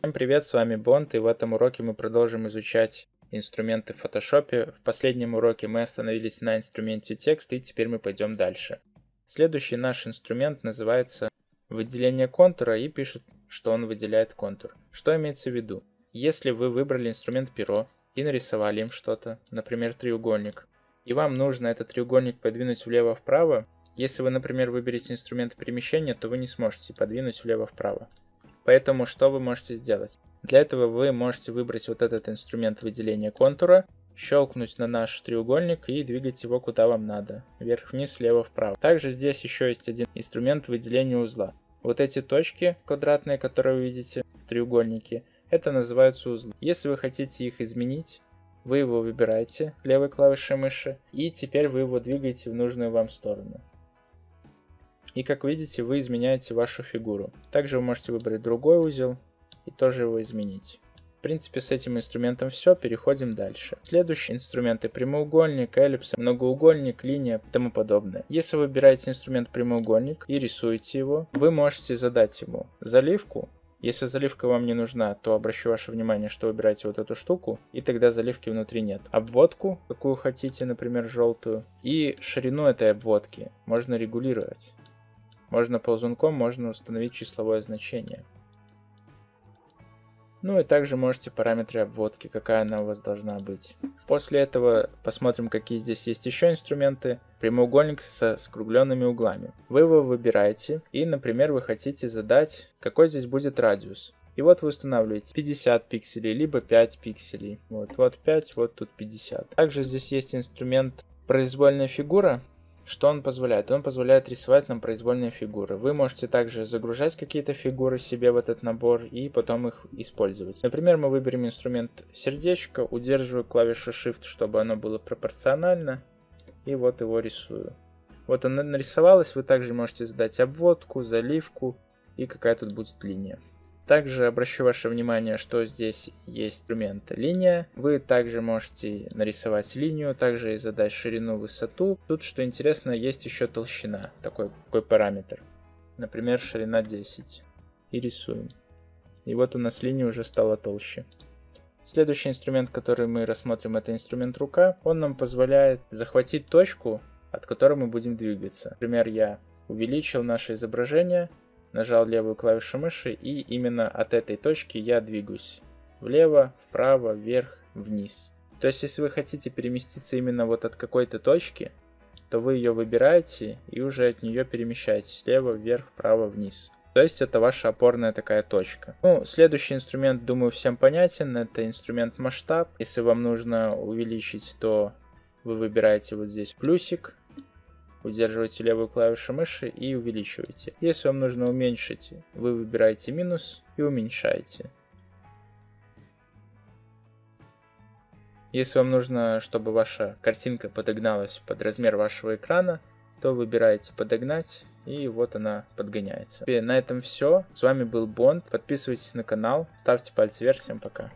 Всем привет, с вами Бонд, и в этом уроке мы продолжим изучать инструменты в Photoshop. В последнем уроке мы остановились на инструменте текст, и теперь мы пойдем дальше. Следующий наш инструмент называется выделение контура и пишет, что он выделяет контур. Что имеется в виду? Если вы выбрали инструмент перо и нарисовали им что-то, например, треугольник, и вам нужно этот треугольник подвинуть влево-вправо, если вы, например, выберете инструмент перемещения, то вы не сможете подвинуть влево-вправо. Поэтому что вы можете сделать? Для этого вы можете выбрать вот этот инструмент выделения контура, щелкнуть на наш треугольник и двигать его куда вам надо. Вверх-вниз, слева-вправо. Также здесь еще есть один инструмент выделения узла. Вот эти точки квадратные, которые вы видите в треугольнике, это называются узлы. Если вы хотите их изменить, вы его выбираете левой клавишей мыши, и теперь вы его двигаете в нужную вам сторону. И как видите, вы изменяете вашу фигуру. Также вы можете выбрать другой узел и тоже его изменить. В принципе, с этим инструментом все, переходим дальше. Следующие инструменты: прямоугольник, эллипс, многоугольник, линия и тому подобное. Если вы выбираете инструмент прямоугольник и рисуете его, вы можете задать ему заливку. Если заливка вам не нужна, то обращу ваше внимание, что выбираете вот эту штуку, и тогда заливки внутри нет. Обводку, какую хотите, например, желтую, и ширину этой обводки можно регулировать. Можно ползунком, можно установить числовое значение. Ну и также можете параметры обводки, какая она у вас должна быть. После этого посмотрим, какие здесь есть еще инструменты. Прямоугольник со скругленными углами. Вы его выбираете и, например, вы хотите задать, какой здесь будет радиус. И вот вы устанавливаете 50 пикселей, либо 5 пикселей. Вот 5, вот тут 50. Также здесь есть инструмент произвольная фигура. Что он позволяет? Он позволяет рисовать нам произвольные фигуры. Вы можете также загружать какие-то фигуры себе в этот набор и потом их использовать. Например, мы выберем инструмент сердечко, удерживаю клавишу Shift, чтобы оно было пропорционально, и вот его рисую. Вот оно нарисовалось, вы также можете задать обводку, заливку и какая тут будет линия. Также обращу ваше внимание, что здесь есть инструмент линия. Вы также можете нарисовать линию, также и задать ширину, высоту. Тут, что интересно, есть еще толщина, такой параметр. Например, ширина 10. И рисуем. И вот у нас линия уже стала толще. Следующий инструмент, который мы рассмотрим, это инструмент рука. Он нам позволяет захватить точку, от которой мы будем двигаться. Например, я увеличил наше изображение, нажал левую клавишу мыши, и именно от этой точки я двигаюсь влево, вправо, вверх, вниз. То есть, если вы хотите переместиться именно вот от какой-то точки, то вы ее выбираете и уже от нее перемещаетесь влево, вверх, вправо, вниз. То есть, это ваша опорная такая точка. Ну, следующий инструмент, думаю, всем понятен. Это инструмент масштаб. Если вам нужно увеличить, то вы выбираете вот здесь плюсик. Удерживаете левую клавишу мыши и увеличиваете. Если вам нужно уменьшить, вы выбираете минус и уменьшаете. Если вам нужно, чтобы ваша картинка подогналась под размер вашего экрана, то выбираете подогнать, и вот она подгоняется. И на этом все. С вами был Бонд. Подписывайтесь на канал, ставьте пальцы вверх. Всем пока.